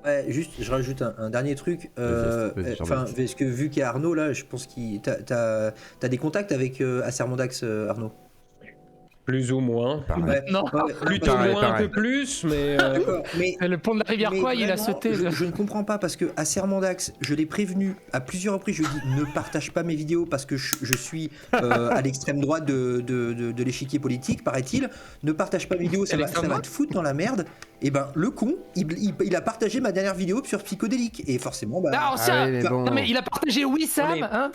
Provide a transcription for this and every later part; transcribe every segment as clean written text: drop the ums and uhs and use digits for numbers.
Ouais, juste, je rajoute un dernier truc. Vas-y, Enfin, Jordan. parce que vu qu'il y a Arnaud là, je pense qu'il t'as des contacts avec Acermondax, Arnaud. Plus ou moins. Pareil. Ouais, Non, ouais, non, Plutôt parce que- moins, un pareil. peu plus, mais D'accord, le pont de la rivière mais quoi, il a vraiment, sauté. je ne comprends pas parce que Acermondax, je l'ai prévenu à plusieurs reprises. Je lui ai dit ne partage pas mes vidéos parce que je suis à l'extrême droite de l'échiquier politique, paraît-il. Ne partage pas mes vidéos, ça va te foutre dans la merde. Et ben le con, il a partagé ma dernière vidéo sur psychédélique et forcément bah. Ah, Ah oui, mais bon. non mais il a partagé Wissam, Mais- hein.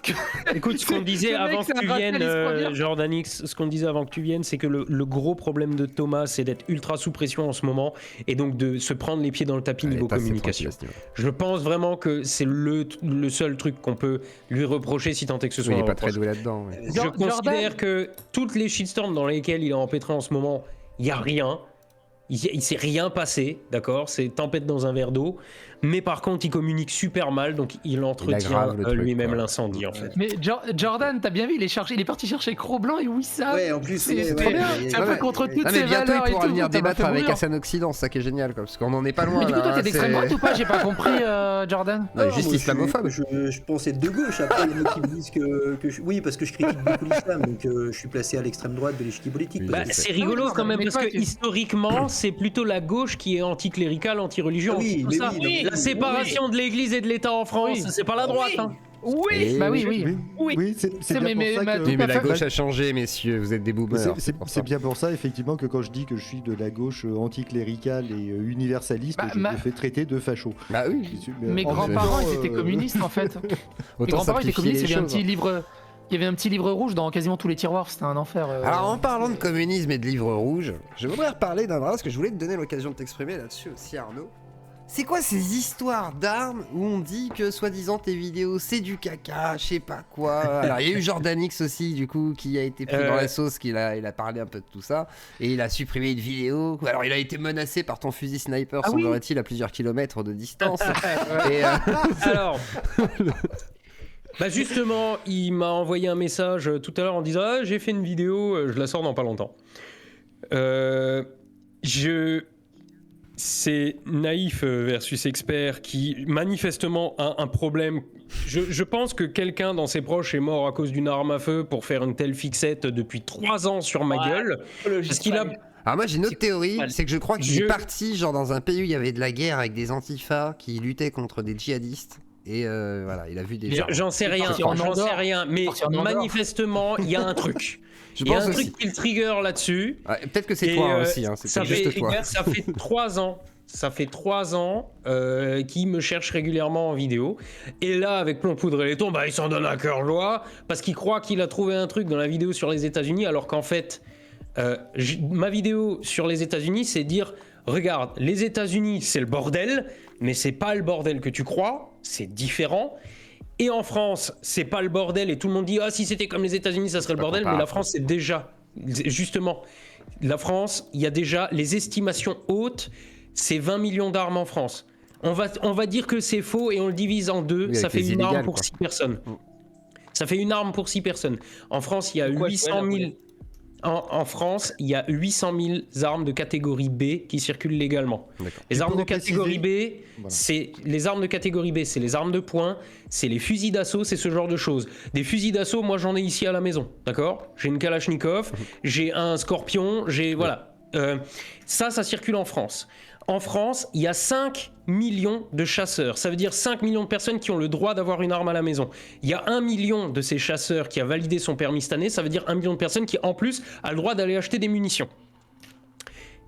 écoute, ce qu'on disait Le mec, avant c'est que tu un Raphaël, viennes, il se croit bien. Jordanix, ce qu'on disait avant que tu viennes, c'est que le gros problème de Thomas, c'est d'être ultra sous pression en ce moment et donc de se prendre les pieds dans le tapis Allez, niveau passez communication. tranquille à ce niveau. Je pense vraiment que c'est le seul truc qu'on peut lui reprocher si tant est que ce soit Oui, il est un pas très reproche. doué là-dedans. Ouais. Je Jordan. considère que toutes les shitstorms dans lesquelles il est empêtré en ce moment, il n'y a rien. Il s'est rien passé, d'accord? C'est tempête dans un verre d'eau. Mais par contre, il communique super mal, donc il entretient aggrave le truc, lui-même quoi. l'incendie, en fait. Mais Jordan, t'as bien vu, il est parti chercher Cro-Blanc et Wissam. Ouais, en plus, c'est ouais, trop ouais, bien. ouais, C'est un ouais. peu contre toutes Ah, ces mais bientôt, il valeurs et pourra tout. venir ça m'a fait débattre avec mourir. Hassan Occident, c'est ça qui est génial, quoi, parce qu'on n'en est pas loin. Mais du coup, toi, là, t'es d'extrême c'est- droite ou pas? J'ai pas compris, Jordan. Ouais, Non, juste moi, je islamophobe. je pense être de gauche. Après, il y en a qui me disent oui, parce que je critique beaucoup l'islam, donc je suis placé à l'extrême droite de l'échiquier politique. Oui, Bah, je sais. c'est rigolo Ah oui, quand même mais parce quoi, que tu- historiquement, c'est plutôt la gauche qui est anticléricale, anti-religion. Ah oui, c'est tout mais ça. oui, non, mais La oui, séparation de l'Église et de l'État en France, Oui. c'est pas la droite. Hein. Oui, bah oui, oui. Oui, c'est C'est- bien mais- pour ça mais- que... Oui, mais la Tout à fait. gauche a changé, messieurs, vous êtes des boomers. pour ça. C'est bien pour ça, effectivement, que quand je dis que je suis de la gauche anticléricale et universaliste, Bah, je me fais traiter de facho. Bah oui. Mes En même grands-parents, temps, ils étaient communistes en fait. Mes Autant grands-parents étaient simplifier communistes, les il y avait un choses. petit livre. Il y avait un petit livre rouge dans quasiment tous les tiroirs, c'était un enfer. Alors en parlant de communisme et de livres rouges, je voudrais reparler d'un parce que je voulais te donner l'occasion de t'exprimer là-dessus aussi, Arnaud. C'est quoi ces histoires d'armes où on dit que soi-disant tes vidéos c'est du caca, je sais pas quoi. Alors il y a eu Jordanix aussi du coup qui a été pris dans la sauce, il a parlé un peu de tout ça et il a supprimé une vidéo. Alors il a été menacé par ton fusil sniper, Ah oui. semblerait-il, à plusieurs kilomètres de distance. Et, Alors, bah justement, il m'a envoyé un message tout à l'heure en disant ah, j'ai fait une vidéo, je la sors dans pas longtemps. C'est Naïf versus Expert qui manifestement a un problème. Je pense que quelqu'un dans ses proches est mort à cause d'une arme à feu pour faire une telle fixette depuis 3 ans sur ma gueule. Parce qu'il a... Alors moi j'ai une autre théorie, c'est que je crois qu'il Je- est parti genre dans un pays où il y avait de la guerre avec des antifas qui luttaient contre des djihadistes et voilà, il a vu des gens. J'en sais rien, parti en j'en sais Andorre. rien, mais Parti en Andorre. manifestement, il y a un truc. Je Il y a pense un aussi. truc qui le trigger là-dessus. Ouais, peut-être que c'est Et, toi aussi, hein, c'est ça peut-être fait, juste toi. Ça fait 3 ans. Ça fait 3 ans qu'il me cherche régulièrement en vidéo. Et là, avec Plomb, Poudre et Laiton, bah, il s'en donne un cœur joie parce qu'il croit qu'il a trouvé un truc dans la vidéo sur les États-Unis, alors qu'en fait, ma vidéo sur les États-Unis, c'est dire regarde, les États-Unis, c'est le bordel, mais c'est pas le bordel que tu crois, c'est différent. Et en France, c'est pas le bordel et tout le monde dit ah si c'était comme les États-Unis, ça serait le pas bordel, mais comparable. la France, c'est déjà justement la France, il y a déjà les estimations hautes, c'est 20 millions d'armes en France. On va dire que c'est faux et on le divise en deux, Oui, ça avec fait les une arme illégales, pour quoi. 6 personnes. Ça fait une arme pour 6 personnes. En France, il y a Pourquoi 800 000 en France, il y a 800 000 armes de catégorie B qui circulent légalement. D'accord. Les Tu armes peux de catégorie B, Voilà. c'est les armes de catégorie B, c'est les armes de poing, c'est les fusils d'assaut, c'est ce genre de choses. Des fusils d'assaut, moi j'en ai ici à la maison, d'accord? J'ai une Kalachnikov, j'ai un Scorpion, j'ai voilà. Ça circule en France. En France, il y a 5 millions de chasseurs. Ça veut dire 5 millions de personnes qui ont le droit d'avoir une arme à la maison. Il y a 1 million de ces chasseurs qui a validé son permis cette année. Ça veut dire 1 million de personnes qui, en plus, a le droit d'aller acheter des munitions.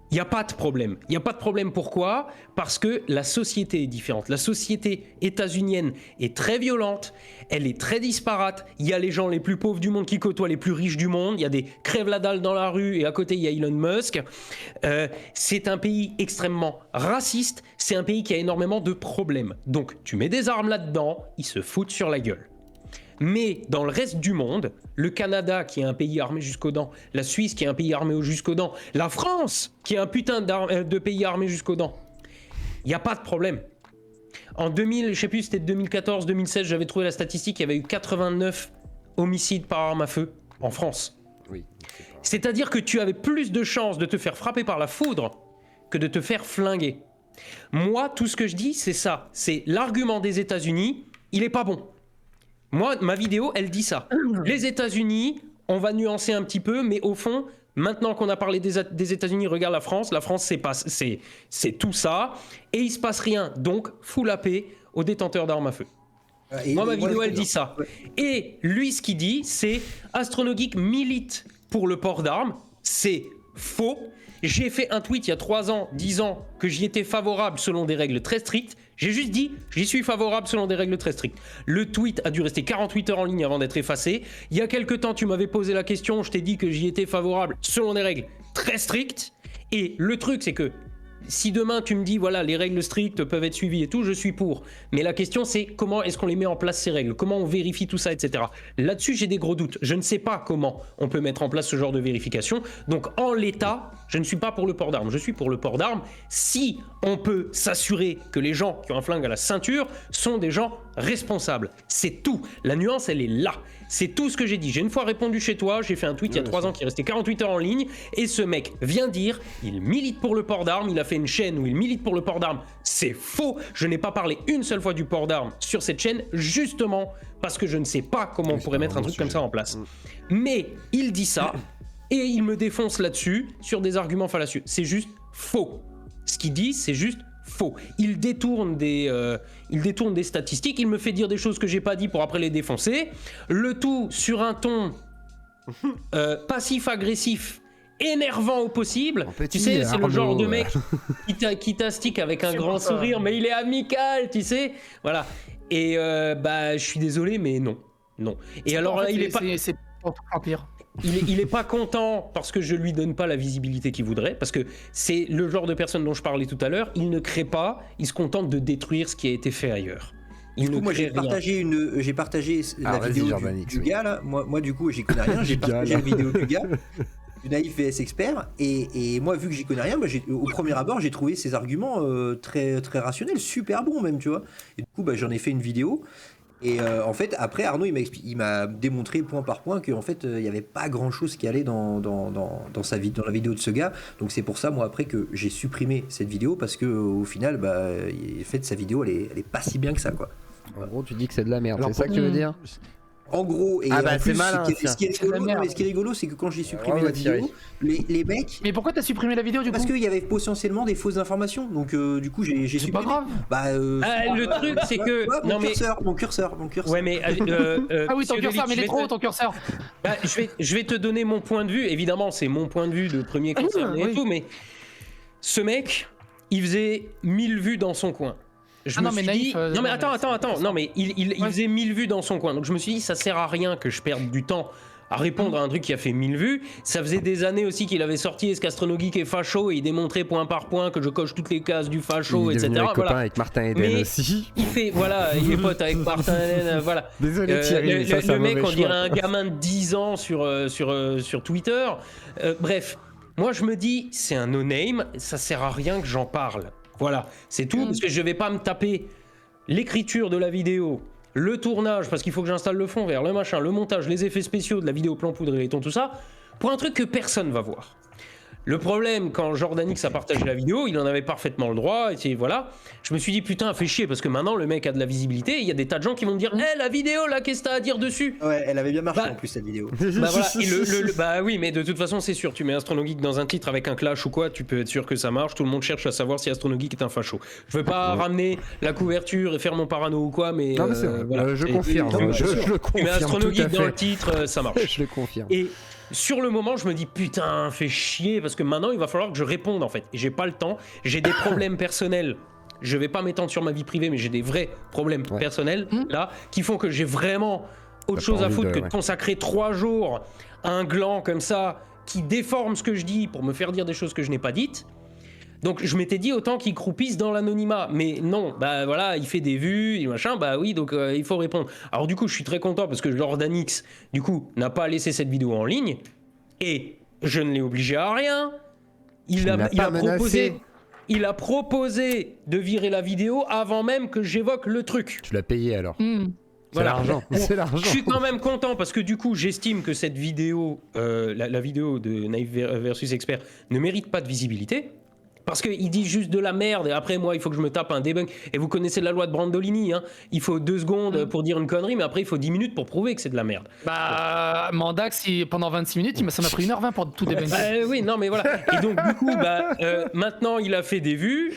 Il n'y a pas de problème. Il n'y a pas de problème. Pourquoi ? Parce que la société est différente. La société états-unienne est très violente, elle est très disparate. Il y a les gens les plus pauvres du monde qui côtoient les plus riches du monde. Il y a des crève-la-dalle dans la rue et à côté, il y a Elon Musk. C'est un pays extrêmement raciste. C'est un pays qui a énormément de problèmes. Donc, tu mets des armes là-dedans, ils se foutent sur la gueule. Mais dans le reste du monde, le Canada qui est un pays armé jusqu'aux dents, la Suisse qui est un pays armé jusqu'aux dents, la France qui est un putain de pays armé jusqu'aux dents, il n'y a pas de problème. En 2000, je sais plus, c'était 2014, 2016, j'avais trouvé la statistique, il y avait eu 89 homicides par arme à feu en France. Oui. C'est-à-dire que tu avais plus de chances de te faire frapper par la foudre que de te faire flinguer. Moi, tout ce que je dis, c'est ça. C'est l'argument des États-Unis, il est pas bon. Moi, ma vidéo, elle dit ça. Les États-Unis, on va nuancer un petit peu, mais au fond, maintenant qu'on a parlé des États-Unis, regarde la France. La France, c'est tout ça. Et il se passe rien. Donc, fous la paix aux détenteurs d'armes à feu. Moi, ma vidéo, elle dit ça. Ouais. Et lui, ce qu'il dit, c'est Astronogeek milite pour le port d'armes. C'est faux. J'ai fait un tweet il y a 3 ans disant que j'y étais favorable selon des règles très strictes. J'ai juste dit j'y suis favorable selon des règles très strictes. Le tweet a dû rester 48 heures en ligne avant d'être effacé. Il y a quelques temps, tu m'avais posé la question, je t'ai dit que j'y étais favorable selon des règles très strictes. Et le truc, c'est que si demain tu me dis voilà les règles strictes peuvent être suivies et tout, je suis pour. Mais la question c'est comment est-ce qu'on les met en place ces règles, comment on vérifie tout ça, etc. Là-dessus j'ai des gros doutes. Je ne sais pas comment on peut mettre en place ce genre de vérification. Donc en l'état, je ne suis pas pour le port d'armes. Je suis pour le port d'armes si on peut s'assurer que les gens qui ont un flingue à la ceinture sont des gens responsables. C'est tout. La nuance elle est là. C'est tout ce que j'ai dit. J'ai une fois répondu chez toi, j'ai fait un tweet il y a 3 ans qui est resté 48 heures en ligne, et ce mec vient dire, il milite pour le port d'armes, il a fait une chaîne où il milite pour le port d'armes. C'est faux. Je n'ai pas parlé une seule fois du port d'armes sur cette chaîne, justement parce que je ne sais pas comment on pourrait mettre un truc comme ça en place. Mais il dit ça, et il me défonce là-dessus, sur des arguments fallacieux. C'est juste faux. Ce qu'il dit, c'est juste faux. Il détourne des statistiques, il me fait dire des choses que j'ai pas dit pour après les défoncer. Le tout sur un ton passif-agressif, énervant au possible. Tu sais, c'est le genre de mec qui t'astique avec un grand sourire, mais il est amical, tu sais. Voilà. Et je suis désolé, mais non. Et alors là, il est pas... C'est pour tout remplir. Il est pas content parce que je lui donne pas la visibilité qu'il voudrait, parce que c'est le genre de personne dont je parlais tout à l'heure. Il ne crée pas, il se contente de détruire ce qui a été fait ailleurs. Du coup, moi j'ai partagé la vidéo du gars là. Moi du coup j'y connais rien, j'ai partagé la vidéo du gars, du Naïf VS Expert, et moi vu que j'y connais rien, au premier abord j'ai trouvé ses arguments très très rationnels, super bons même, tu vois. Et du coup j'en ai fait une vidéo. Et en fait, après, Arnaud, il m'a démontré point par point qu'en fait, il n'y avait pas grand-chose qui allait dans la vidéo de ce gars. Donc c'est pour ça, moi, après, que j'ai supprimé cette vidéo, parce qu'au final, en fait, sa vidéo, elle est pas si bien que ça, quoi. En gros, tu dis que c'est de la merde, c'est ça que tu veux dire ? En gros, et en plus, ce qui est rigolo, c'est que quand j'ai supprimé la vidéo, les mecs... Mais pourquoi t'as supprimé la vidéo du coup ? Parce qu'il y avait potentiellement des fausses informations, donc du coup j'ai supprimé. C'est pas grave. Le truc c'est que... Mon curseur. Ouais mais... ah oui, ton curseur, mais il est trop haut ton curseur. Je vais te donner mon point de vue, évidemment c'est mon point de vue de premier concerné et tout, mais ce mec, il faisait 1000 vues dans son coin. Non mais attends, non mais il faisait 1000 vues dans son coin, donc je me suis dit ça sert à rien que je perde du temps à répondre à un truc qui a fait 1000 vues. Ça faisait des années aussi qu'il avait sorti Est-ce qu'Astronogeek est facho, et il démontrait point par point que je coche toutes les cases du facho, etc. Il est copain avec Martin Eden aussi. Il fait, il est pote avec Martin Eden, voilà. Désolé Thierry, le mec on dirait un gamin de 10 ans sur Twitter. Bref, moi je me dis c'est un no-name, ça sert à rien que j'en parle. Voilà, c'est tout, parce que je vais pas me taper l'écriture de la vidéo, le tournage, parce qu'il faut que j'installe le fond vert, le machin, le montage, les effets spéciaux de la vidéo plan poudre et les tons, tout ça, pour un truc que personne va voir. Le problème, quand Jordanix a partagé la vidéo, il en avait parfaitement le droit, et voilà. Je me suis dit, putain, fait chier, parce que maintenant, le mec a de la visibilité, et il y a des tas de gens qui vont me dire, la vidéo, là, qu'est-ce que t'as à dire dessus ? Ouais, elle avait bien marché en plus, cette vidéo. Voilà, oui, mais de toute façon, c'est sûr, tu mets Astronogeek dans un titre avec un clash ou quoi, tu peux être sûr que ça marche, tout le monde cherche à savoir si Astronogeek est un facho. Je veux pas ramener la couverture et faire mon parano ou quoi, mais... Non, mais c'est vrai, voilà. Je confirme, je le confirme. Tu mets Astronogeek dans le titre, ça marche. Je le confirme. Et sur le moment, je me dis putain, fait chier, parce que maintenant il va falloir que je réponde en fait. Et j'ai pas le temps, j'ai des problèmes personnels. Je vais pas m'étendre sur ma vie privée, mais j'ai des vrais problèmes personnels là qui font que j'ai vraiment autre chose à foutre que de consacrer 3 jours à un gland comme ça qui déforme ce que je dis pour me faire dire des choses que je n'ai pas dites. Donc je m'étais dit autant qu'il croupisse dans l'anonymat, mais non, voilà, il fait des vues, et machin, oui, donc il faut répondre. Alors du coup, je suis très content parce que Jordanix, du coup, n'a pas laissé cette vidéo en ligne, et je ne l'ai obligé à rien. Il a proposé de virer la vidéo avant même que j'évoque le truc. Tu l'as payé alors. C'est voilà. l'argent. C'est l'argent. Je suis quand même content parce que du coup, j'estime que cette vidéo, la vidéo de Naïf versus Expert, ne mérite pas de visibilité. Parce qu'il dit juste de la merde et après moi il faut que je me tape un debunk. Et vous connaissez la loi de Brandolini, hein. Il faut 2 secondes pour dire une connerie mais après il faut 10 minutes pour prouver que c'est de la merde. Bah, Mandax, pendant 26 minutes, ça m'a pris 1h20 pour tout débunker. Oui, non mais voilà. Et donc du coup, maintenant il a fait des vues,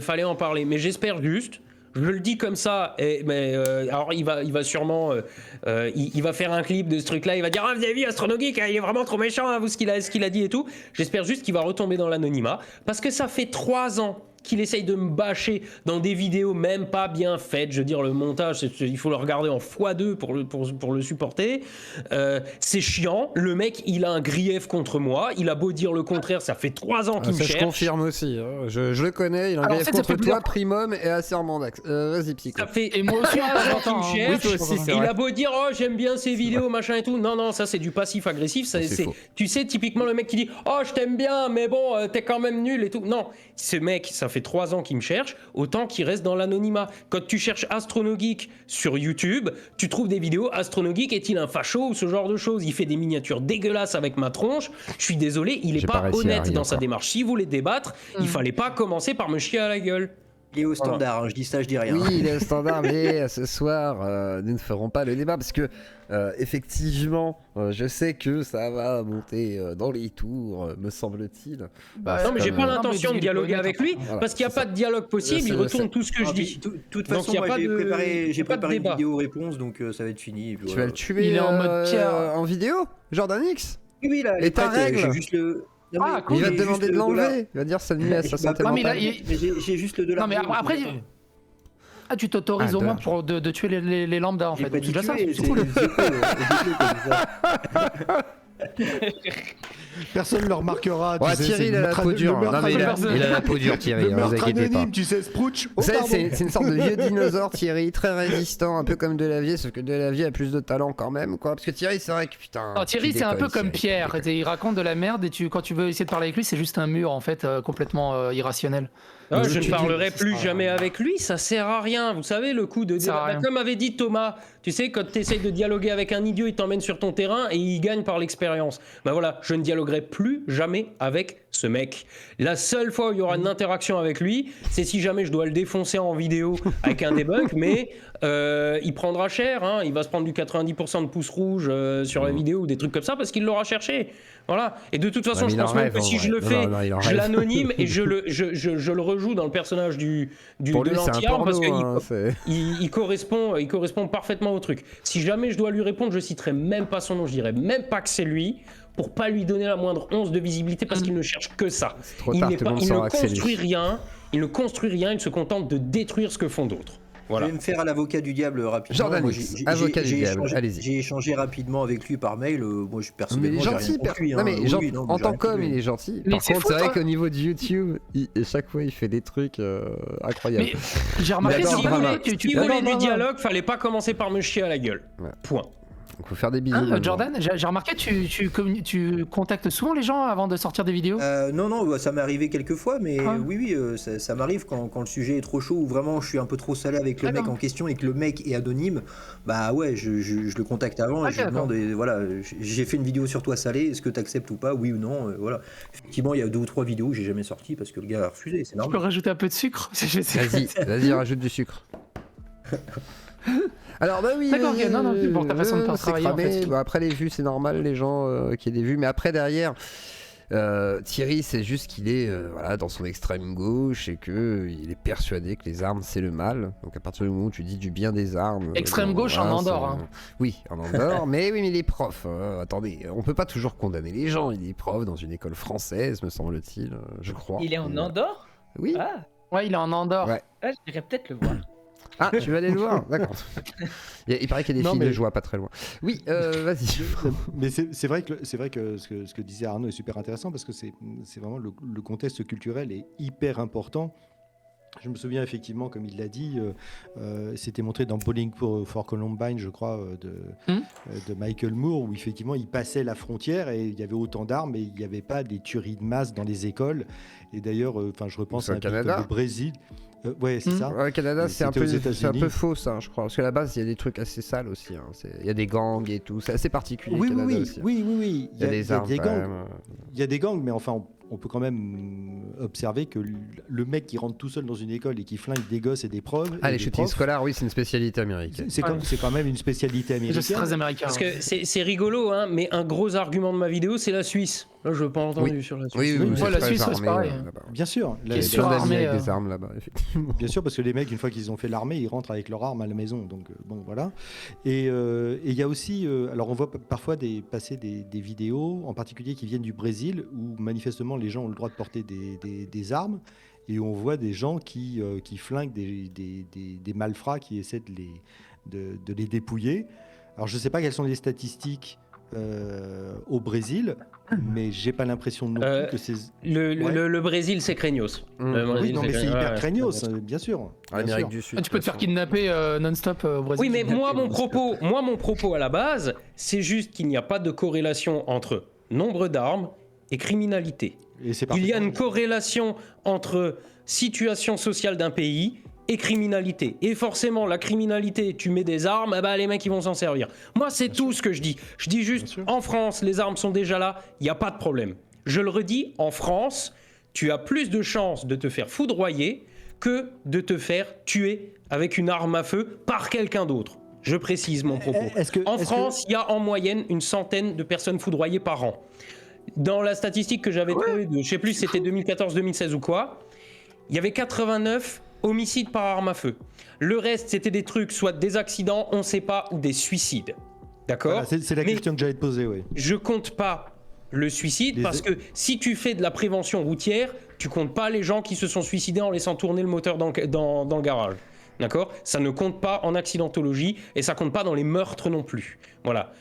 fallait en parler. Mais j'espère juste, je le dis comme ça, alors il va sûrement, il va faire un clip de ce truc-là, il va dire ah vous avez vu Astronogeek, il est vraiment trop méchant, hein, vous ce qu'il a dit et tout. J'espère juste qu'il va retomber dans l'anonymat, parce que ça fait 3 ans qu'il essaye de me bâcher dans des vidéos même pas bien faites. Je veux dire, le montage, il faut le regarder en x2 pour le supporter. C'est chiant. Le mec, il a un grief contre moi. Il a beau dire le contraire, ça fait 3 ans qu'il me cherche. Je confirme aussi. Hein. Je le connais. Il a un grief contre toi, Primum et Acermandax. Vas-y, Psycho. Ça fait et moi aussi, 3 ans qu'il me cherche. Oui, toi aussi, il a beau dire oh j'aime bien ces vidéos machin et tout. Non, ça c'est du passif agressif. Tu sais typiquement le mec qui dit oh je t'aime bien mais bon t'es quand même nul et tout. Non, ce mec ça fait 3 ans qu'il me cherche, autant qu'il reste dans l'anonymat. Quand tu cherches Astronogeek sur YouTube, tu trouves des vidéos Astronogeek est-il un facho ou ce genre de choses. Il fait des miniatures dégueulasses avec ma tronche. Je suis désolé, il est pas honnête dans sa démarche. Si vous voulez débattre, il fallait pas commencer par me chier à la gueule. Il est au standard, hein, je dis ça, je dis rien. Oui, il est au standard, mais ce soir, nous ne ferons pas le débat parce que, effectivement, je sais que ça va monter dans les tours, me semble-t-il. Non, mais j'ai pas l'intention de dialoguer avec lui parce qu'il n'y a pas de dialogue possible. Il retourne tout ce que je dis. De toute façon, moi, j'ai préparé une vidéo réponse, donc ça va être fini. Tu vas le tuer il est en mode Pierre en vidéo, Jordan X. Oui, là, et ta règle. J'ai juste le. Non, cool, il va te demander de l'enlever. Il va dire ça nuit à sa santé mentale. J'ai juste le dollar. Non, mais après. Ah, tu t'autorises au moins pour de tuer les lambda en fait. C'est déjà ça, c'est cool. Personne ne le remarquera. Ouais, Thierry, il a la peau dure. Non, mais il a la peau dure, Thierry. Le meurtre anonyme, tu sais, Sprouch. C'est une sorte de vieux dinosaure, Thierry, très résistant, un peu comme Delavier, sauf que Delavier a plus de talent quand même, quoi. Parce que Thierry, c'est vrai que putain. Non, Thierry, c'est un peu comme Pierre. Il raconte de la merde et quand tu veux essayer de parler avec lui, c'est juste un mur en fait, complètement irrationnel. Non, je ne parlerai plus jamais avec lui, ça sert à rien. Vous savez, le coup de débat. Comme avait dit Thomas, tu sais, quand tu essayes de dialoguer avec un idiot, il t'emmène sur ton terrain et il gagne par l'expérience. Ben voilà, je ne dialoguerai plus jamais avec ce mec. La seule fois où il y aura une interaction avec lui, c'est si jamais je dois le défoncer en vidéo avec un debunk, mais il prendra cher, hein. Il va se prendre du 90% de pouce rouge sur la vidéo ou des trucs comme ça parce qu'il l'aura cherché. Voilà. Et de toute façon, je pense même que si je le fais, je l'anonyme et je le rejoue dans le personnage de l'anti-arme parce qu'il correspond parfaitement au truc. Si jamais je dois lui répondre, je citerai même pas son nom, je dirais même pas que c'est lui pour pas lui donner la moindre once de visibilité parce qu'il ne cherche que ça. Il ne construit rien, il se contente de détruire ce que font d'autres. Voilà. Je vais me faire à l'avocat du diable rapidement. Jordan, avocat du diable, allez-y. J'ai échangé rapidement avec lui par mail. Moi, je personnellement, j'ai rien compris. Non, mais en tant qu'homme, il est gentil. Par contre, c'est vrai qu'au niveau de YouTube, chaque fois, il fait des trucs incroyables. Mais j'ai remarqué si tu voulais du dialogue, fallait pas commencer par me chier à la gueule. Point. Il faut faire des bisous. Jordan, j'ai remarqué, tu contactes souvent les gens avant de sortir des vidéos Non, ça m'est arrivé quelques fois, mais oui, ça m'arrive quand le sujet est trop chaud ou vraiment je suis un peu trop salé avec le mec en question et que le mec est anonyme. Bah ouais, je le contacte avant et je lui demande, voilà, j'ai fait une vidéo sur toi salé, est-ce que tu acceptes ou pas, oui ou non, voilà. Effectivement, il y a 2 ou 3 vidéos que j'ai jamais sorties parce que le gars a refusé, c'est normal. Tu peux rajouter un peu de sucre. Vas-y, rajoute du sucre. Alors bah oui, d'accord, non, pour ta façon de faire travailler en fait. Bah, après les vues c'est normal, les gens qui aient des vues, mais après derrière Thierry c'est juste qu'il est voilà, dans son extrême gauche et qu'il est persuadé que les armes c'est le mal, donc à partir du moment où tu dis du bien des armes... Extrême gauche en Andorre hein. Oui, en Andorre, mais il est prof, attendez, on peut pas toujours condamner les gens, il est prof dans une école française me semble-t-il, je crois. Il est en Andorre ? Oui. Ah. Ouais, il est en Andorre. Ouais. Ah, j'irais peut-être le voir. Ah, tu vas aller le voir, d'accord. Il paraît qu'il y a des filles de joie pas très loin. Oui, vas-y. Mais c'est vrai que ce que disait Arnaud est super intéressant parce que c'est vraiment le contexte culturel est hyper important. Je me souviens effectivement, comme il l'a dit, c'était montré dans Bowling for Columbine, je crois, de Michael Moore, où effectivement il passait la frontière et il y avait autant d'armes et il n'y avait pas des tueries de masse dans les écoles. Et d'ailleurs, je repense à un Brésil. Ouais, c'est ça. Ouais, Canada, c'est un C'était aux peu États-Unis. faux, ça, je crois. Parce qu'à la base, il y a des trucs assez sales aussi. Hein. Il y a des gangs et tout. C'est assez particulier, Oui, Canada oui, aussi. oui, oui, oui. Il y a des armes, des quand gangs. même. Il y a des gangs, mais enfin, on peut quand même observer que le mec qui rentre tout seul dans une école et qui flingue des gosses et des profs. Ah, et les des shootings profs, scolaires, oui, c'est une spécialité américaine. c'est quand même une spécialité C'est américaine. très américain. Parce que c'est rigolo, hein, mais un gros argument de ma vidéo, c'est la Suisse. Là, je n'ai pas entendu sur la Suisse. Oui, Oui, oui, ouais, la très Suisse, c'est armé, pareil. là-bas. Bien sûr. Qui est Il y a plein d'amis surarmé, avec des armes là-bas, effectivement. Bien sûr, parce que les mecs, une fois qu'ils ont fait l'armée, ils rentrent avec leur arme à la maison. Donc, bon, voilà. Et il y a aussi. Alors, on voit parfois passer des vidéos, en particulier qui viennent du Brésil, où manifestement les gens ont le droit de porter des armes. Et on voit des gens qui flinguent des malfrats qui essaient de les dépouiller. Alors, je ne sais pas quelles sont les statistiques au Brésil, mais j'ai pas l'impression non plus que c'est. Le Brésil, c'est craignos. Le Oui, Brésil, non, mais c'est craignos. hyper Ouais, craignos, ouais. bien sûr. À bien l'Amérique sûr. du Sud. Ah, tu peux te faire kidnapper non-stop au Brésil. Oui, mais moi, mon propos à la base, c'est juste qu'il n'y a pas de corrélation entre nombre d'armes et criminalité. Et c'est Il y a parfaitement une corrélation entre situation sociale d'un pays et criminalité. Et forcément, la criminalité, tu mets des armes, eh ben, les mecs, ils vont s'en servir. Moi, c'est tout ce que je dis. Je dis juste, sûr. en France, les armes sont déjà là, il n'y a pas de problème. Je le redis, en France, tu as plus de chances de te faire foudroyer que de te faire tuer avec une arme à feu par quelqu'un d'autre. Je précise mon propos. En France, il y a en moyenne une centaine de personnes foudroyées par an. Dans la statistique que j'avais trouvée, je sais plus si c'était 2014-2016 ou quoi, il y avait 89 homicides par arme à feu. Le reste, c'était des trucs, soit des accidents, on ne sait pas, ou des suicides. D'accord ? Voilà, c'est la Mais question que j'allais te poser, oui. je compte pas le suicide parce que si tu fais de la prévention routière, tu comptes pas les gens qui se sont suicidés en laissant tourner le moteur dans le garage. D'accord ? Ça ne compte pas en accidentologie et ça compte pas dans les meurtres non plus. Voilà.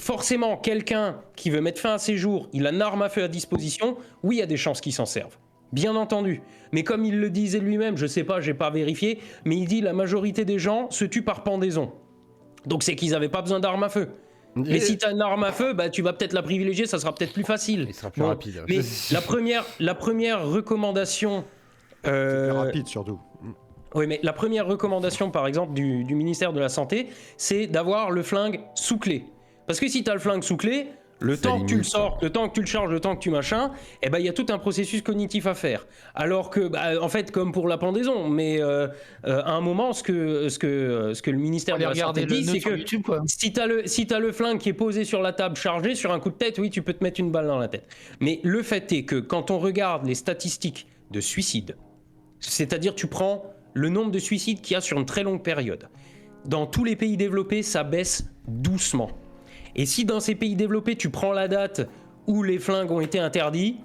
Forcément, quelqu'un qui veut mettre fin à ses jours, il a une arme à feu à disposition, oui, il y a des chances qu'il s'en serve. Bien entendu. Mais comme il le disait lui-même, je sais pas, j'ai pas vérifié, mais il dit la majorité des gens se tuent par pendaison. Donc c'est qu'ils n'avaient pas besoin d'armes à feu. Mais si tu as une arme à feu, bah, tu vas peut-être la privilégier, ça sera peut-être plus facile. Il sera plus rapide. Mais la première recommandation... C'est plus rapide, surtout. Oui, mais la première recommandation, par exemple, du ministère de la Santé, c'est d'avoir le flingue sous clé. Parce que si tu as le flingue sous clé, le temps que tu le sortes, le temps que tu le charges, le temps que tu machin, eh ben il y a tout un processus cognitif à faire. Alors que, en fait, comme pour la pendaison, mais à un moment, ce que le ministère de la Santé dit, c'est que YouTube, quoi. si t'as le flingue qui est posé sur la table chargé, sur un coup de tête, oui, tu peux te mettre une balle dans la tête. Mais le fait est que quand on regarde les statistiques de suicide, c'est-à-dire tu prends le nombre de suicides qu'il y a sur une très longue période, dans tous les pays développés, ça baisse doucement. Et si dans ces pays développés, tu prends la date où les flingues ont été interdits,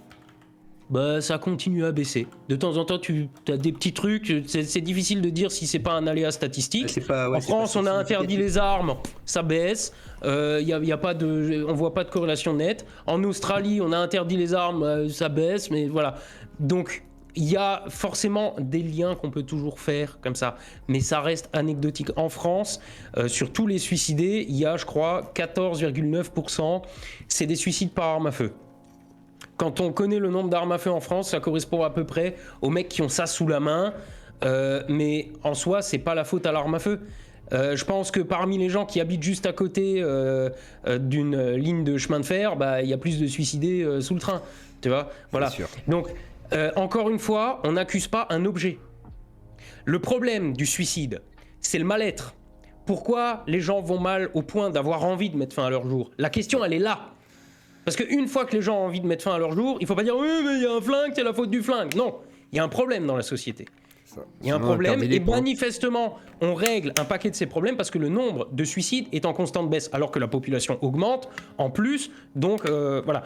bah ça continue à baisser. De temps en temps, tu as des petits trucs, c'est difficile de dire si c'est pas un aléa statistique. En France, on a interdit les armes, ça baisse. Y a pas on voit pas de corrélation nette. En Australie, on a interdit les armes, ça baisse, mais voilà. Donc, il y a forcément des liens qu'on peut toujours faire comme ça, mais ça reste anecdotique. En France, sur tous les suicidés, il y a, je crois, 14,9%, c'est des suicides par arme à feu. Quand on connaît le nombre d'armes à feu en France, ça correspond à peu près aux mecs qui ont ça sous la main, mais en soi, c'est pas la faute à l'arme à feu. Je pense que parmi les gens qui habitent juste à côté d'une ligne de chemin de fer, bah, il y a plus de suicidés sous le train, tu vois, voilà. Donc, encore une fois, on n'accuse pas un objet. Le problème du suicide, c'est le mal-être. Pourquoi les gens vont mal au point d'avoir envie de mettre fin à leur jour ? La question, elle est là. Parce qu'une fois que les gens ont envie de mettre fin à leur jour, il faut pas dire « Oui, mais il y a un flingue, c'est la faute du flingue ». Non, il y a un problème dans la société. Il y a un problème et manifestement, on règle un paquet de ces problèmes parce que le nombre de suicides est en constante baisse alors que la population augmente en plus. Donc, voilà.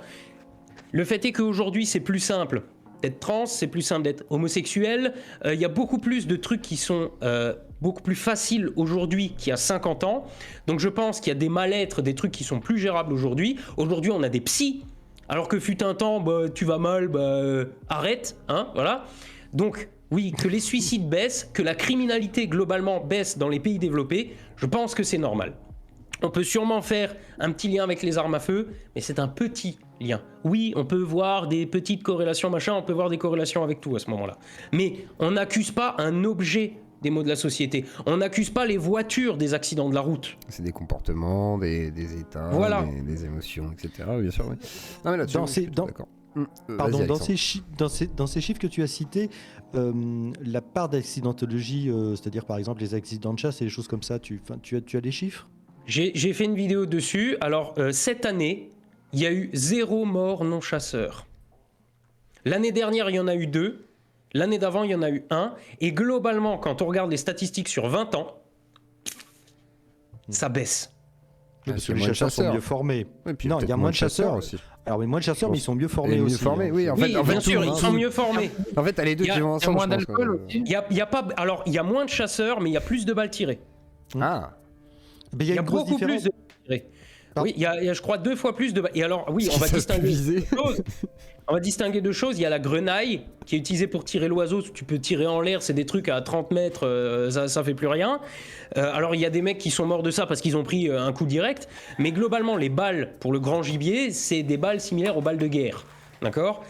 Le fait est qu'aujourd'hui, c'est plus simple d'être trans, c'est plus simple d'être homosexuel. Il y a beaucoup plus de trucs qui sont beaucoup plus faciles aujourd'hui qu'il y a 50 ans. Donc je pense qu'il y a des mal-être, des trucs qui sont plus gérables aujourd'hui. Aujourd'hui, on a des psys, alors que fut un temps, bah, tu vas mal, bah, arrête, hein, voilà. Donc oui, que les suicides baissent, que la criminalité globalement baisse dans les pays développés, je pense que c'est normal. On peut sûrement faire un petit lien avec les armes à feu, mais c'est un petit lien. Oui, on peut voir des petites corrélations, machin, on peut voir des corrélations avec tout à ce moment-là. Mais on n'accuse pas un objet des maux de la société. On n'accuse pas les voitures des accidents de la route. C'est des comportements, des états, Voilà. des émotions, etc. Bien sûr, oui. Non, mais là-dessus, Dans je suis ces- tout dans- d'accord. Pardon, Vas-y, dans Alexandre. dans ces chiffres que tu as cités, la part d'accidentologie, c'est-à-dire par exemple les accidents de chasse et les choses comme ça, tu as des chiffres? J'ai fait une vidéo dessus. Alors, cette année, il y a eu 0 mort non chasseur. L'année dernière, il y en a eu 2. L'année d'avant, il y en a eu 1. Et globalement, quand on regarde les statistiques sur 20 ans, ça baisse. Oui, parce qu'il que y a les moins de chasseurs sont chasseurs. mieux formés. Oui, puis Non, peut-être il y a moins de chasseurs aussi. Alors, mais moins de chasseurs, mais ils sont mieux formés Et mieux aussi. formés, hein. oui. En Oui, fait, bien sûr, tout, ils sont mieux formés. En fait, t'as les deux Il y a- qui vont Il y a ensemble. moins je pense, d'alcool quoi. aussi. Il y a pas, alors, il y a moins de chasseurs, mais il y a plus de balles tirées. Ah, Mais il y Il y a a une grosse beaucoup différence. plus de balles tirées. Pardon. Oui, il y a, je crois, 2 fois plus de balles. Et alors, oui, on va Ça distinguer peut viser. deux choses. On va distinguer 2 choses. Il y a la grenaille qui est utilisée pour tirer l'oiseau. Tu peux tirer en l'air, c'est des trucs à 30 mètres, ça fait plus rien. Alors, il y a des mecs qui sont morts de ça parce qu'ils ont pris un coup direct. Mais globalement, les balles pour le grand gibier, c'est des balles similaires aux balles de guerre. D'accord.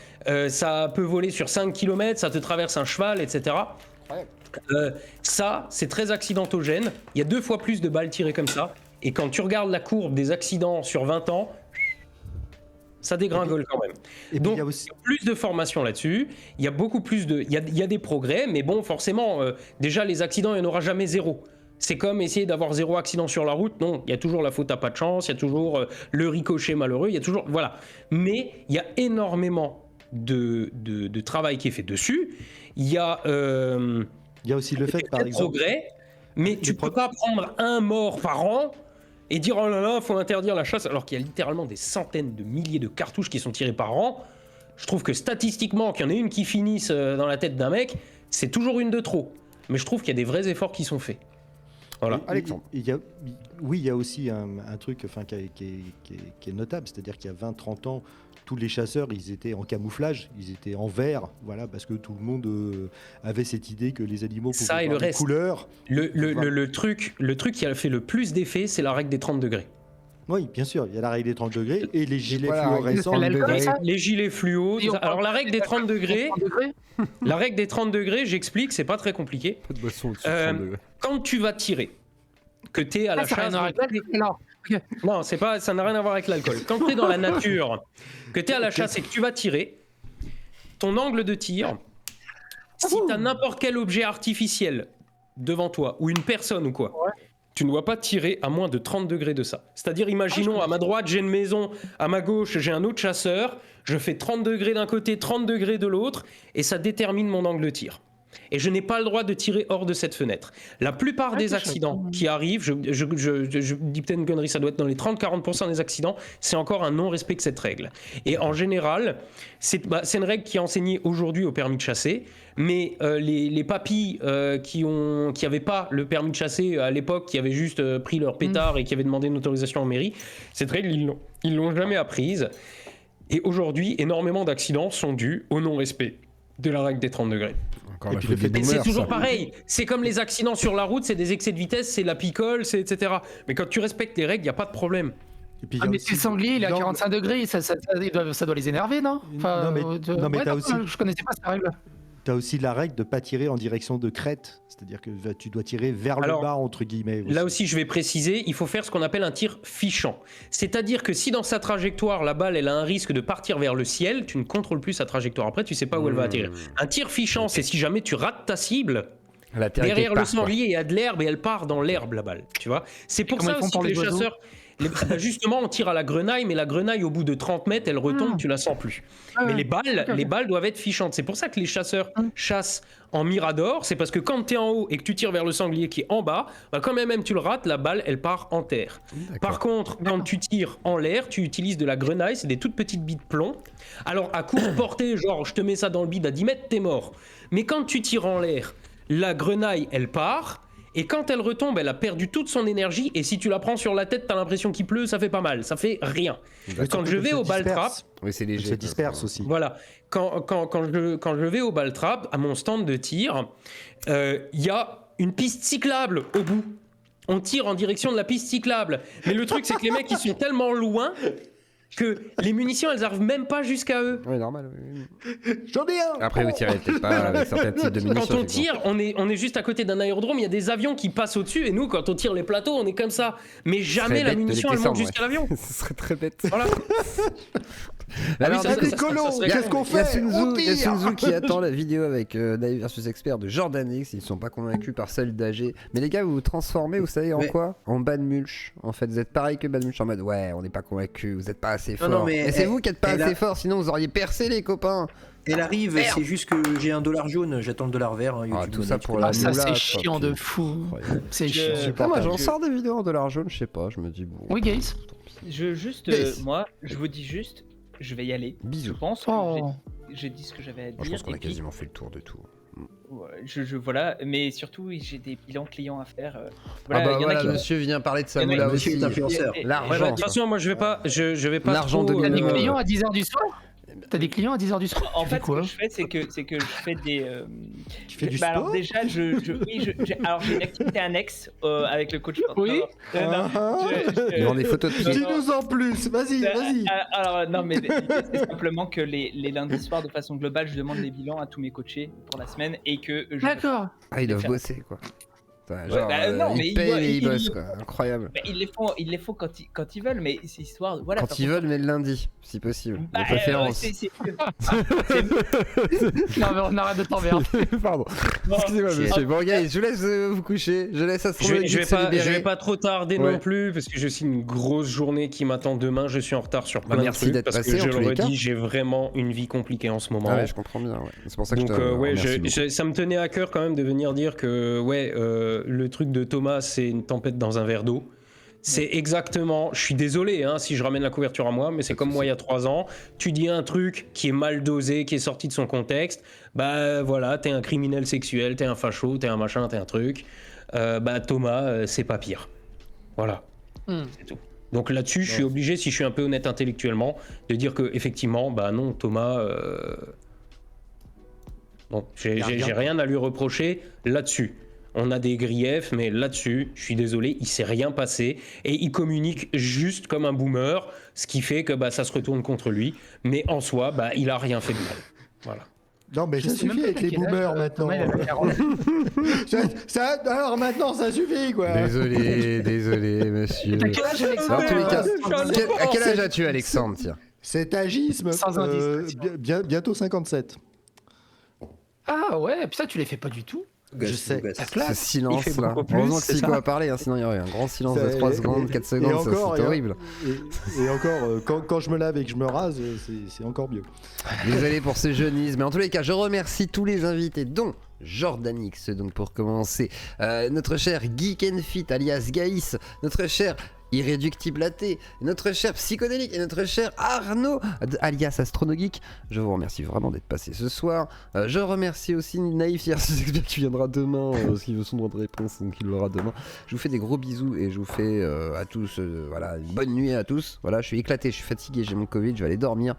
Ça peut voler sur 5 km, ça te traverse un cheval, etc. Ça, c'est très accidentogène. Il y a 2 fois plus de balles tirées comme ça. Et quand tu regardes la courbe des accidents sur 20 ans, ça dégringole quand même. Et puis, Donc, il y a aussi. il y a plus de formation là-dessus. Il y a beaucoup plus de. Il y a des progrès, mais bon, forcément, déjà, les accidents, il n'y en aura jamais 0. C'est comme essayer d'avoir 0 accident sur la route. Non, il y a toujours la faute à pas de chance, il y a toujours le ricochet malheureux, il y a toujours. Voilà. Mais il y a énormément de travail qui est fait dessus. Il y a. Il y a aussi le fait, par Des exemple. progrès, mais tu peux pas prendre un mort par an et dire oh là là, faut interdire la chasse, alors qu'il y a littéralement des centaines de milliers de cartouches qui sont tirées par an. Je trouve que statistiquement, qu'il y en ait une qui finisse dans la tête d'un mec, c'est toujours une de trop. Mais je trouve qu'il y a des vrais efforts qui sont faits. Voilà. Alexandre. Oui, il y a aussi un truc enfin, qui est notable, c'est-à-dire qu'il y a 20-30 ans, tous les chasseurs, ils étaient en camouflage, ils étaient en vert, voilà, parce que tout le monde avait cette idée que les animaux pouvaient Ça et voir le les reste. couleurs. Le truc qui a fait le plus d'effet, c'est la règle des 30 degrés. Oui, bien sûr, il y a la règle des 30 degrés et les gilets Voilà, fluorescents. la règle des 30 L'alcool, ça Les gilets fluo. Et on Alors parle la règle des 30 degrés, 30 degrés. la règle des 30 degrés, j'explique, c'est pas très compliqué. Pas de boisson au-dessus de Euh, 32. Quand tu vas tirer, que t'es à la Ça n'a chasse, rien à voir avec l'alcool. Alors, non, c'est pas, ça n'a rien à voir avec l'alcool. Quand tu es dans la nature, que tu es à la chasse et que tu vas tirer, ton angle de tir, si tu as n'importe quel objet artificiel devant toi, ou une personne ou quoi, tu ne dois pas tirer à moins de 30 degrés de ça. C'est-à-dire, imaginons, à ma droite, j'ai une maison, à ma gauche, j'ai un autre chasseur, je fais 30 degrés d'un côté, 30 degrés de l'autre, et ça détermine mon angle de tir. Et je n'ai pas le droit de tirer hors de cette fenêtre. La plupart des c'est accidents qui arrivent, je dis peut-être une connerie, ça doit être dans les 30-40% des accidents, c'est encore un non-respect de cette règle. Et en général, c'est une règle qui est enseignée aujourd'hui au permis de chasser, mais les papis qui n'avaient pas le permis de chasser à l'époque, qui avaient juste pris leur pétard et qui avaient demandé une autorisation en mairie, cette règle, ils l'ont jamais apprise. Et aujourd'hui, énormément d'accidents sont dus au non-respect de la règle des 30 degrés. Encore et la puis faute le fait- des Mais c'est boomers, toujours ça. pareil. C'est comme les accidents sur la route, c'est des excès de vitesse, c'est la picole, c'est etc. Mais quand tu respectes les règles, il n'y a pas de problème. Et puis, il y a mais aussi c'est sanglier, il est à l'angle- 45 degrés, ça doit les énerver, non? Non, mais t'as non, aussi- je connaissais pas cette règle. Tu as aussi la règle de ne pas tirer en direction de crête, c'est-à-dire que tu dois tirer vers Alors, le bas, entre guillemets. Là aussi, je vais préciser, il faut faire ce qu'on appelle un tir fichant. C'est-à-dire que si dans sa trajectoire, la balle, elle a un risque de partir vers le ciel, tu ne contrôles plus sa trajectoire. Après, tu sais pas où elle va atterrir. Un tir fichant, c'est si jamais tu rates ta cible, Elle atterrit derrière quelque le part, quoi. sanglier, il y a de l'herbe et elle part dans l'herbe, la balle. Tu vois. C'est pour comment ça ils font aussi pour que les les oiseaux chasseurs... Justement, on tire à la grenaille, mais la grenaille, au bout de 30 mètres, elle retombe, tu la sens plus. Mais les balles doivent être fichantes. C'est pour ça que les chasseurs chassent en mirador. C'est parce que quand tu es en haut et que tu tires vers le sanglier qui est en bas, bah quand même tu le rates, la balle, elle part en terre. Par contre, quand tu tires en l'air, tu utilises de la grenaille, c'est des toutes petites billes de plomb. Alors, à courte portée, genre, je te mets ça dans le bide à 10 mètres, t'es mort. Mais quand tu tires en l'air, la grenaille, elle part. Et quand elle retombe, elle a perdu toute son énergie. Et si tu la prends sur la tête, t'as l'impression qu'il pleut, ça fait pas mal. Ça fait rien. Quand je vais au ball trap, Oui, c'est Elle léger. se disperse aussi. voilà. Quand je vais au ball trap, à mon stand de tir, il y a une piste cyclable au bout. on tire en direction de la piste cyclable. Mais le truc, c'est que les mecs, ils sont tellement loin que les munitions, elles arrivent même pas jusqu'à eux. Ouais, normal. Oui. J'en ai un. Après, vous tirez peut-être pas avec certains types de munitions. Quand on effectivement. tire, on est juste à côté d'un aérodrome, il y a des avions qui passent au-dessus, et nous, quand on tire les plateaux, on est comme ça. Mais Ce serait jamais la bête de les munition, elle monte descendre, jusqu'à l'avion. Ce serait très bête. Voilà. Alors, oui, ça, du coup, ça, ça, ça serait Il y a- Qu'est-ce qu'on il y a fait Sun On Tzu- il y a tire Sun Tzu qui attend la vidéo avec Naïf versus Expert de Jordan X. Ils ne sont pas convaincus par celle d'AG. Mais les gars, vous vous transformez, vous savez en Ouais. quoi? En Bad Mulch. En fait, vous êtes pareil que Bad Mulch en mode ouais, on n'est pas convaincus, vous n'êtes pas assez fort. non, mais c'est elle- vous qui n'êtes pas elle assez a- fort, sinon vous auriez percé les copains. Elle arrive, c'est juste que j'ai un dollar jaune, j'attends le dollar vert. Hein, Ah, YouTube tout ça Money, pour tu la peux- Ça, moula, c'est quoi, chiant puis- de fou. Incroyable. C'est Je- chiant. Ah, moi j'en Je- sors des vidéos en dollar jaune, je sais pas, je me dis bon. Oui, Gaze. Yes. Moi, je vous dis juste, je vais y aller. Je Bisous. pense que Oh. j'ai dit ce que j'avais à dire. Moi, je pense qu'on et a puis, quasiment fait le tour de tout. ouais, voilà, mais surtout, j'ai des bilans clients à faire. Ah Voilà, bah il y en a voilà, qui- monsieur vient parler de sa il y en a- moula Monsieur aussi. est influenceur. Et- et- L'argent. Ouais, bah, de toute façon, moi, je vais pas L'argent trop, de T'as des Gamer. clients à 10h du soir T'as des clients à 10h du soir En Tu fait, fais quoi ce que je fais, c'est que je fais des. Tu fais du bah, alors sport déjà, alors j'ai une activité annexe avec le coach. Oui. Ils vendent des photos de pieds. Dis-nous en plus, vas-y, vas-y. Alors non, mais l'idée, c'est simplement que les lundis soirs, de façon globale, je demande des bilans à tous mes coachés pour la semaine et que je. D'accord. Ah, ils doivent bosser quoi. Genre, bah, non, mais ils ils payent doivent- et ils ils- bossent quoi. Incroyable. Mais ils les font quand ils veulent, mais c'est histoire. Voilà. Quand ils veulent, mais le lundi, si possible. Bah, De préférence. Non, mais on arrête de t'emmerder. Pardon. Bon, Excusez-moi, c'est- monsieur. Bon, gars, je vous laisse vous coucher. Je laisse à Je vais pas trop tarder Ouais. non plus parce que j'ai aussi une grosse journée qui m'attend demain. Je suis en retard sur plein merci de trucs d'être parce passé, que je en tous le les cas. redis, j'ai vraiment une vie compliquée en ce moment. Ah ouais, je comprends bien. Ouais. C'est pour ça que Donc je te ouais, remercie beaucoup. ça me tenait à cœur quand même de venir dire que ouais, le truc de Thomas, c'est une tempête dans un verre d'eau. C'est exactement, je suis désolé hein, si je ramène la couverture à moi, mais c'est comme moi il y a 3 ans. Tu dis un truc qui est mal dosé, qui est sorti de son contexte, bah voilà, t'es un criminel sexuel, t'es un facho, t'es un machin, t'es un truc. Bah Thomas, c'est pas pire. Voilà, c'est tout. Donc là-dessus, je suis obligé, si je suis un peu honnête intellectuellement, de dire que effectivement, bah non, Thomas, bon, j'ai rien à lui reprocher là-dessus. On a des griefs, mais là-dessus, je suis désolé, il s'est rien passé et il communique juste comme un boomer, ce qui fait que bah, ça se retourne contre lui. Mais en soi, bah, il a rien fait de mal. Voilà. Non, mais Je ça sais même suffit pas avec à les quel âge, boomers maintenant. Thomas, il avait 40. Alors maintenant, ça suffit quoi. Désolé, monsieur. T'as quel âge, Alexandre Dans tous les cas, à quel âge C'est- as-tu, Alexandre, tiens? Cet agisme, Sans indiscrétion. bientôt 57. Ah ouais, putain, tu les fais pas du tout. Je sais. Ce silence Il fait là. beaucoup plus, Heureusement que c'est Sico ça. a parlé, hein, sinon il y aurait un grand silence de Ça- 3 secondes, 4 secondes, ça, encore, c'est horrible. Et encore, quand je me lave et que je me rase, c'est encore mieux. Désolé pour ce jeunisme, mais en tous les cas, je remercie tous les invités, dont Jordan X, donc pour commencer, notre cher Geek and Fit alias Gaïs, notre cher Irréductible Athée, notre cher Psychodélique et notre cher Arnaud alias Astronogeek. Je vous remercie vraiment d'être passé ce soir. Je remercie aussi Naïf Expert qui viendra demain, parce qu'il veut son droit de réponse, donc il l'aura demain. Je vous fais des gros bisous et je vous fais à tous voilà, une bonne nuit à tous. Voilà, je suis éclaté, je suis fatigué, j'ai mon Covid, je vais aller dormir.